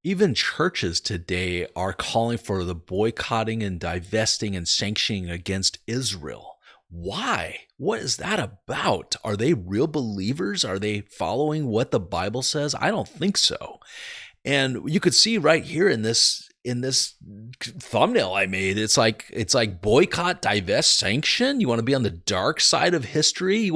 Even churches today are calling for the boycotting and divesting and sanctioning against Israel. Why? What is that about? Are they real believers? Are they following what the Bible says? I don't think so. And you could see right here in this thumbnail I made, it's like boycott, divest, sanction. You want to be on the dark side of history?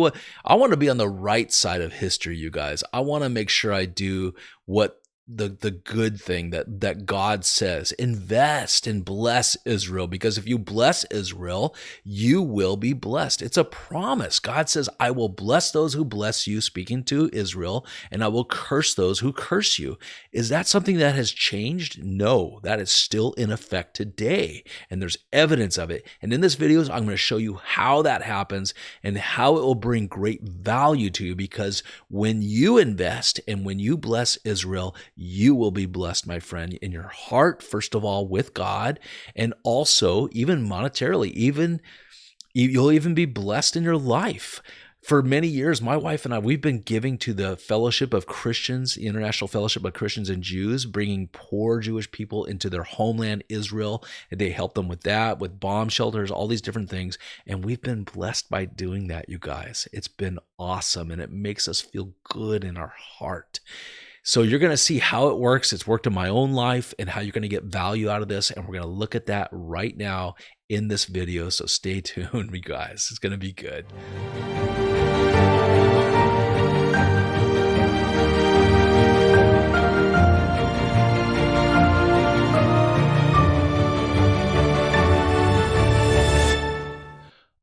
I want to be on the right side of history, you guys. I want to make sure I do what the good thing that God says. Invest and bless Israel, because if you bless Israel, you will be blessed. It's a promise. God says, I will bless those who bless you, speaking to Israel, and I will curse those who curse you. Is that something that has changed? No, that is still in effect today, and there's evidence of it. And in this video, I'm going to show you how that happens and how it will bring great value to you, because when you invest and when you bless Israel, you will be blessed, my friend, in your heart, first of all, with God, and also even monetarily. You'll even be blessed in your life. For many years, my wife and I, we've been giving to the Fellowship of Christians, the International Fellowship of Christians and Jews, bringing poor Jewish people into their homeland, Israel, and they help them with that, with bomb shelters, all these different things. And we've been blessed by doing that, you guys. It's been awesome, and it makes us feel good in our heart. So you're going to see how it works. It's worked in my own life and how you're going to get value out of this. And we're going to look at that right now in this video. So stay tuned, you guys. It's going to be good.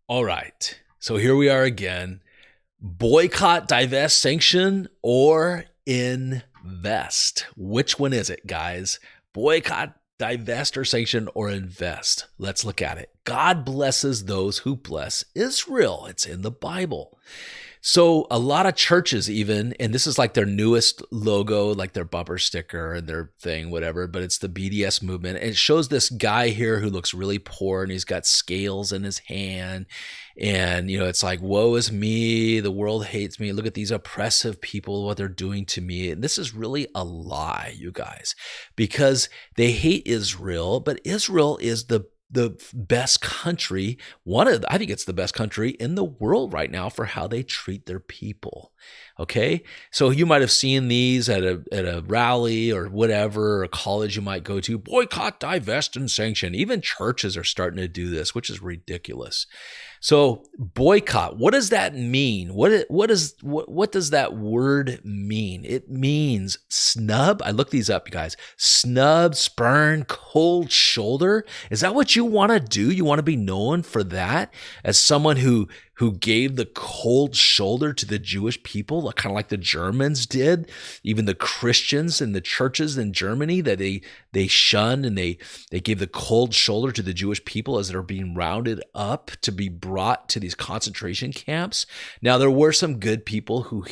All right. So here we are again. Boycott, divest, sanction, or invest. Which one is it, guys? Boycott, divest, or sanction, or invest? Let's look at it. God blesses those who bless Israel. It's in the Bible. So a lot of churches even, and this is like their newest logo, like their bumper sticker and their thing, whatever, but it's the BDS movement. And it shows this guy here who looks really poor, and he's got scales in his hand. And, it's like, woe is me. The world hates me. Look at these oppressive people, what they're doing to me. And this is really a lie, you guys, because they hate Israel, but Israel is the best country, I think it's the best country in the world right now for how they treat their people. Okay, so you might have seen these at a rally or whatever, or a college you might go to. Boycott, divest, and sanction. Even churches are starting to do this, which is ridiculous. So boycott, what does that mean? What does that word mean? It means snub. I looked these up, you guys. Snub, spurn, cold shoulder. Is that what you want to do? You want to be known for that as someone who gave the cold shoulder to the Jewish people, kind of like the Germans did, even the Christians in the churches in Germany, that they shunned and they gave the cold shoulder to the Jewish people as they're being rounded up to be brought to these concentration camps. Now, there were some good people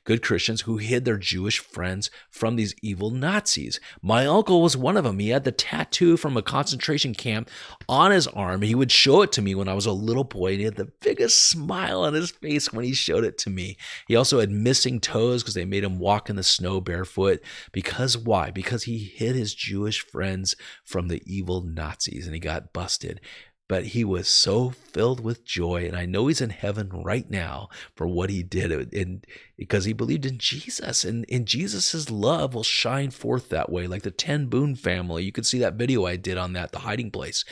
good Christians who hid their Jewish friends from these evil Nazis. My uncle was one of them. He had the tattoo from a concentration camp on his arm. He would show it to me when I was a little boy, and he had the biggest smile on his face when he showed it to me. He also had missing toes because they made him walk in the snow barefoot. Because why? Because he hid his Jewish friends from the evil Nazis, and he got busted. But he was so filled with joy, and I know he's in heaven right now for what he did, and because he believed in Jesus, and Jesus' love will shine forth that way, like the Ten Boone family. You could see that video I did on that, the hiding place.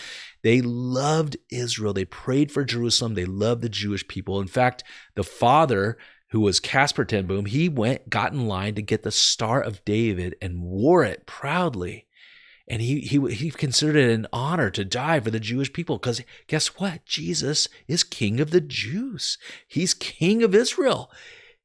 They loved Israel. They prayed for Jerusalem. They loved the Jewish people. In fact, the father, who was Casper Ten Boom, he got in line to get the Star of David and wore it proudly. And he considered it an honor to die for the Jewish people, because guess what? Jesus is King of the Jews. He's King of Israel.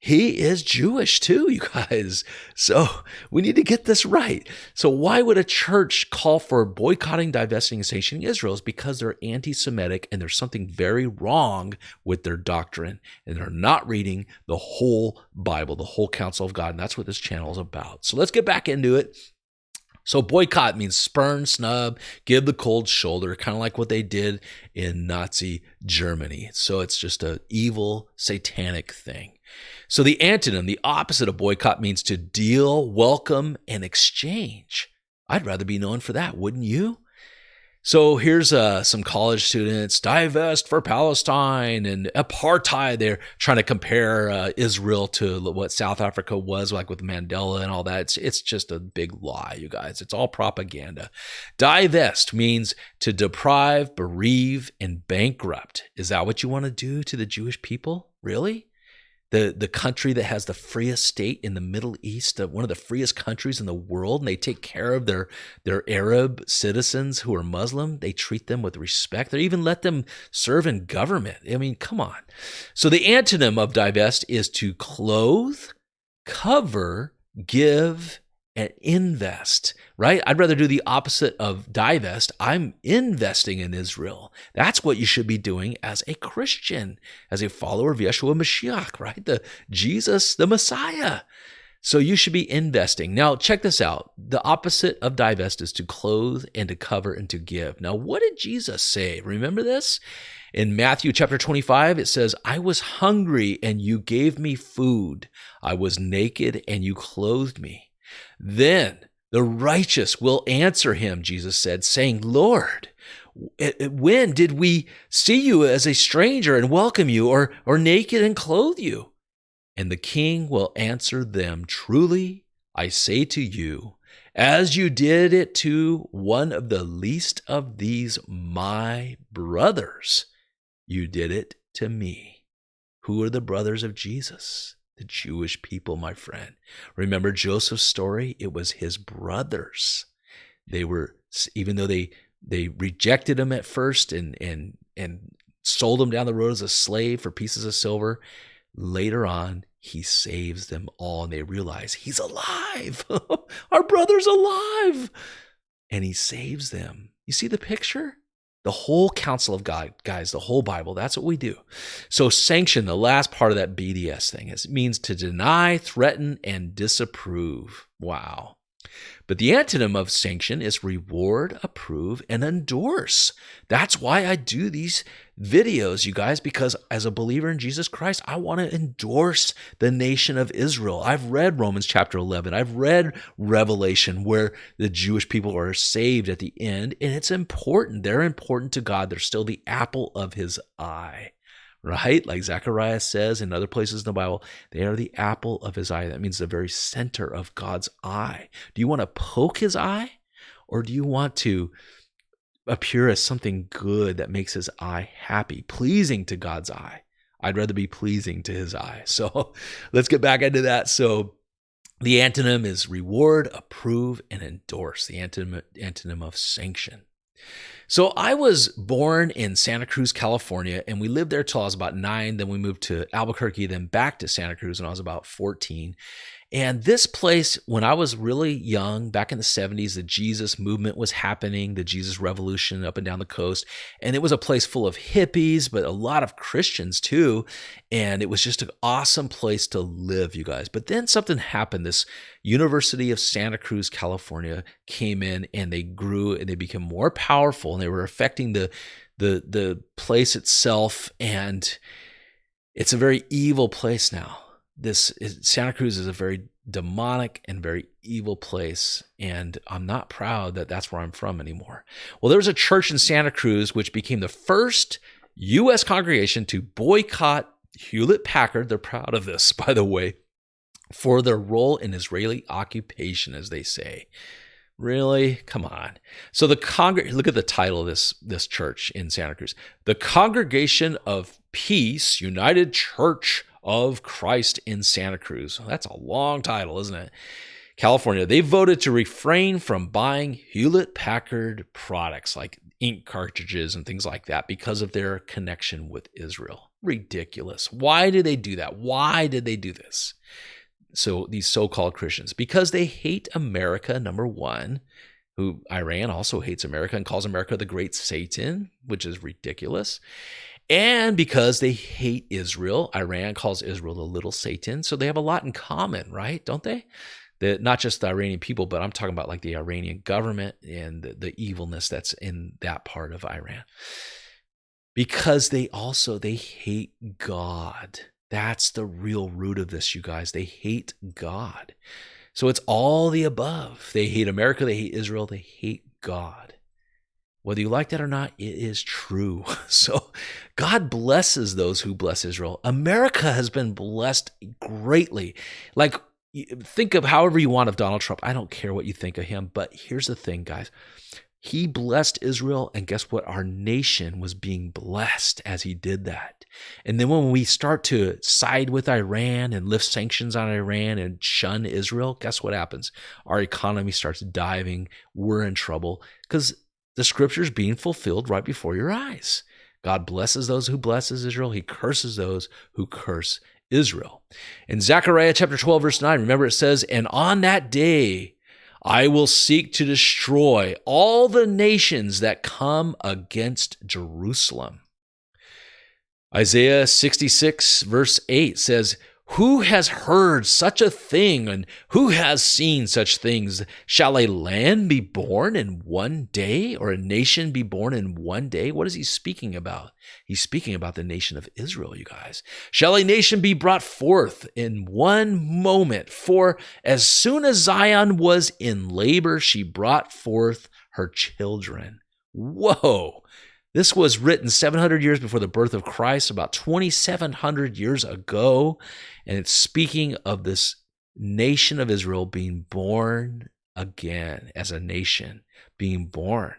He is Jewish too, you guys. So we need to get this right. So why would a church call for boycotting, divesting, and sanctioning Israel? Is because they're anti-Semitic, and there's something very wrong with their doctrine, and they're not reading the whole Bible, the whole counsel of God. And that's what this channel is about. So let's get back into it. So boycott means spurn, snub, give the cold shoulder, kind of like what they did in Nazi Germany. So it's just an evil, satanic thing. So the antonym, the opposite of boycott, means to deal, welcome, and exchange. I'd rather be known for that, wouldn't you? So here's some college students, divest for Palestine and apartheid. They're trying to compare Israel to what South Africa was like with Mandela and all that. It's just a big lie, you guys. It's all propaganda. Divest means to deprive, bereave, and bankrupt. Is that what you want to do to the Jewish people? Really? The country that has the freest state in the Middle East, one of the freest countries in the world, and they take care of their Arab citizens who are Muslim. They treat them with respect. They even let them serve in government. I mean, come on. So the antonym of divest is to clothe, cover, give, and invest, right? I'd rather do the opposite of divest. I'm investing in Israel. That's what you should be doing as a Christian, as a follower of Yeshua Mashiach, right? The Jesus, the Messiah. So you should be investing. Now, check this out. The opposite of divest is to clothe and to cover and to give. Now, what did Jesus say? Remember this? In Matthew chapter 25, it says, I was hungry and you gave me food. I was naked and you clothed me. Then the righteous will answer him, Jesus said, saying, Lord, when did we see you as a stranger and welcome you, or naked and clothe you? And the king will answer them, truly, I say to you, as you did it to one of the least of these my brothers, you did it to me. Who are the brothers of Jesus? The Jewish people, my friend. Remember Joseph's story? It was his brothers. They were, even though they rejected him at first and sold him down the road as a slave for pieces of silver, later on, he saves them all and they realize he's alive. Our brother's alive. And he saves them. You see the picture? The whole counsel of God, guys, the whole Bible, that's what we do. So sanction, the last part of that BDS thing, it means to deny, threaten, and disapprove. Wow. But the antonym of sanction is reward, approve, and endorse. That's why I do these videos, you guys, because as a believer in Jesus Christ, I want to endorse the nation of Israel. I've read Romans chapter 11. I've read Revelation where the Jewish people are saved at the end, and it's important. They're important to God. They're still the apple of his eye. Right? Like Zechariah says in other places in the Bible, they are the apple of his eye. That means the very center of God's eye. Do you want to poke his eye, or do you want to appear as something good that makes his eye happy, pleasing to God's eye? I'd rather be pleasing to his eye. So let's get back into that. So the antonym is reward, approve, and endorse, the antonym of sanction. So I was born in Santa Cruz, California, and we lived there till I was about 9. Then we moved to Albuquerque, then back to Santa Cruz when I was about 14. And this place, when I was really young, back in the 70s, the Jesus movement was happening, the Jesus revolution up and down the coast. And it was a place full of hippies, but a lot of Christians too. And it was just an awesome place to live, you guys. But then something happened. This University of Santa Cruz, California came in and they grew and they became more powerful and they were affecting the place itself. And it's a very evil place now. Santa Cruz is a very demonic and very evil place, and I'm not proud that that's where I'm from anymore. Well, there was a church in Santa Cruz which became the first U.S. congregation to boycott Hewlett-Packard. They're proud of this, by the way, for their role in Israeli occupation, as they say. Really? Come on. So look at the title of this church in Santa Cruz. The Congregation of Peace United Church of Christ in Santa Cruz. That's a long title, isn't it? California, they voted to refrain from buying Hewlett-Packard products like ink cartridges and things like that because of their connection with Israel. Ridiculous. Why do they do that? Why did they do this? So these so-called Christians, because they hate America, number one, who Iran also hates America and calls America the great Satan, which is ridiculous. And because they hate Israel, Iran calls Israel the little Satan. So they have a lot in common, right? Don't they? not just the Iranian people, but I'm talking about like the Iranian government and the evilness that's in that part of Iran. Because they hate God. That's the real root of this, you guys. They hate God. So it's all the above. They hate America, they hate Israel, they hate God. Whether you like that or not, it is true. So God blesses those who bless Israel. America has been blessed greatly. Like, think of however you want of Donald Trump. I don't care what you think of him, but here's the thing, guys. He blessed Israel, and guess what? Our nation was being blessed as he did that. And then when we start to side with Iran and lift sanctions on Iran and shun Israel, guess what happens? Our economy starts diving. We're in trouble because the scripture's being fulfilled right before your eyes. God blesses those who blesses Israel. He curses those who curse Israel. In Zechariah chapter 12, verse 9, remember it says, "And on that day I will seek to destroy all the nations that come against Jerusalem." Isaiah 66, verse 8 says, "Who has heard such a thing, and who has seen such things? Shall a land be born in one day, or a nation be born in one day?" What is he speaking about? He's speaking about the nation of Israel, you guys. "Shall a nation be brought forth in one moment? For as soon as Zion was in labor, she brought forth her children." Whoa. This was written 700 years before the birth of Christ, about 2,700 years ago. And it's speaking of this nation of Israel being born again as a nation, being born.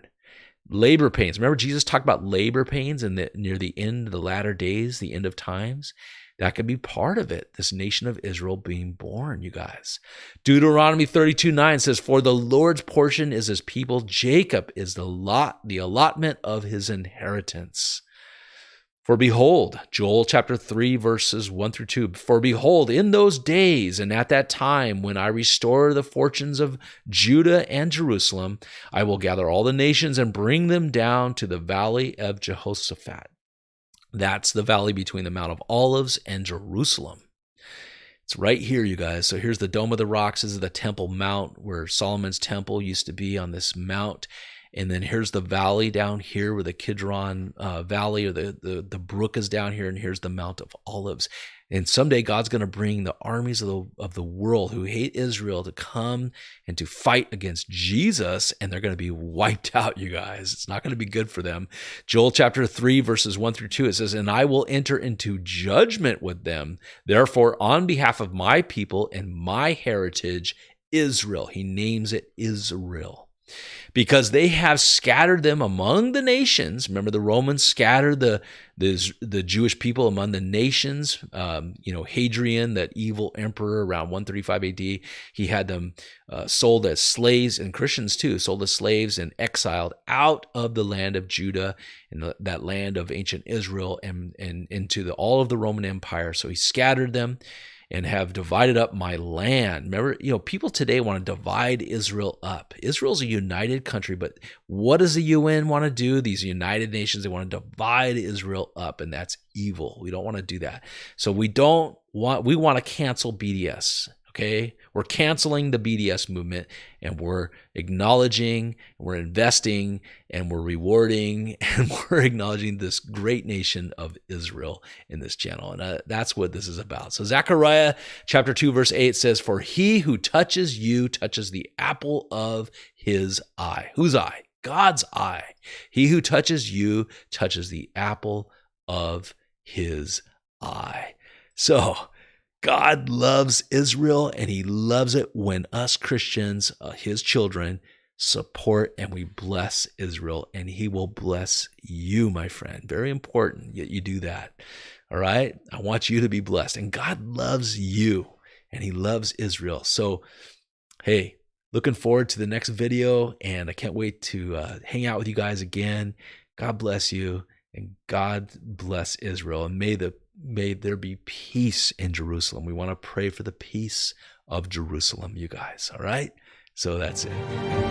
Labor pains. Remember Jesus talked about labor pains near the end of the latter days, the end of times? That could be part of it, this nation of Israel being born, you guys. Deuteronomy 32:9 says, "For the Lord's portion is his people, Jacob is the allotment of his inheritance." For behold, Joel chapter 3, verses 1 through 2, "For behold, in those days and at that time when I restore the fortunes of Judah and Jerusalem, I will gather all the nations and bring them down to the valley of Jehoshaphat." That's the valley between the Mount of Olives and Jerusalem. It's right here, you guys. So here's the Dome of the Rocks. This is the Temple Mount where Solomon's temple used to be, on this mount. And then here's the valley down here where the Kidron Valley, or the brook is down here. And here's the Mount of Olives. And someday God's going to bring the armies of the world who hate Israel to come and to fight against Jesus, and they're going to be wiped out, you guys. It's not going to be good for them. Joel chapter 3, verses 1 through 2, it says, "And I will enter into judgment with them. Therefore, on behalf of my people and my heritage, Israel." He names it Israel. "Because they have scattered them among the nations." Remember, the Romans scattered the Jewish people among the nations. Hadrian, that evil emperor around 135 AD, he had them sold as slaves, and Christians too, sold as slaves and exiled out of the land of Judah and that land of ancient Israel and into all of the Roman Empire. So he scattered them and have divided up my land. Remember, people today want to divide Israel up. Israel's a united country, but what does the UN want to do? These United Nations, they want to divide Israel up, and that's evil. We don't want to do that. So we want to cancel BDS. Okay, we're canceling the BDS movement, and we're acknowledging, we're investing, and we're rewarding, and we're acknowledging this great nation of Israel in this channel. And that's what this is about. So Zechariah chapter 2, verse 8 says, "For he who touches you touches the apple of his eye." Whose eye? God's eye. "He who touches you touches the apple of his eye." So God loves Israel, and he loves it when us Christians, his children, support and we bless Israel, and he will bless you, my friend. Very important that you do that. All right? I want you to be blessed, and God loves you, and he loves Israel. So, hey, looking forward to the next video, and I can't wait to hang out with you guys again. God bless you, and God bless Israel, and may there be peace in Jerusalem. We want to pray for the peace of Jerusalem, you guys. All right? So that's it.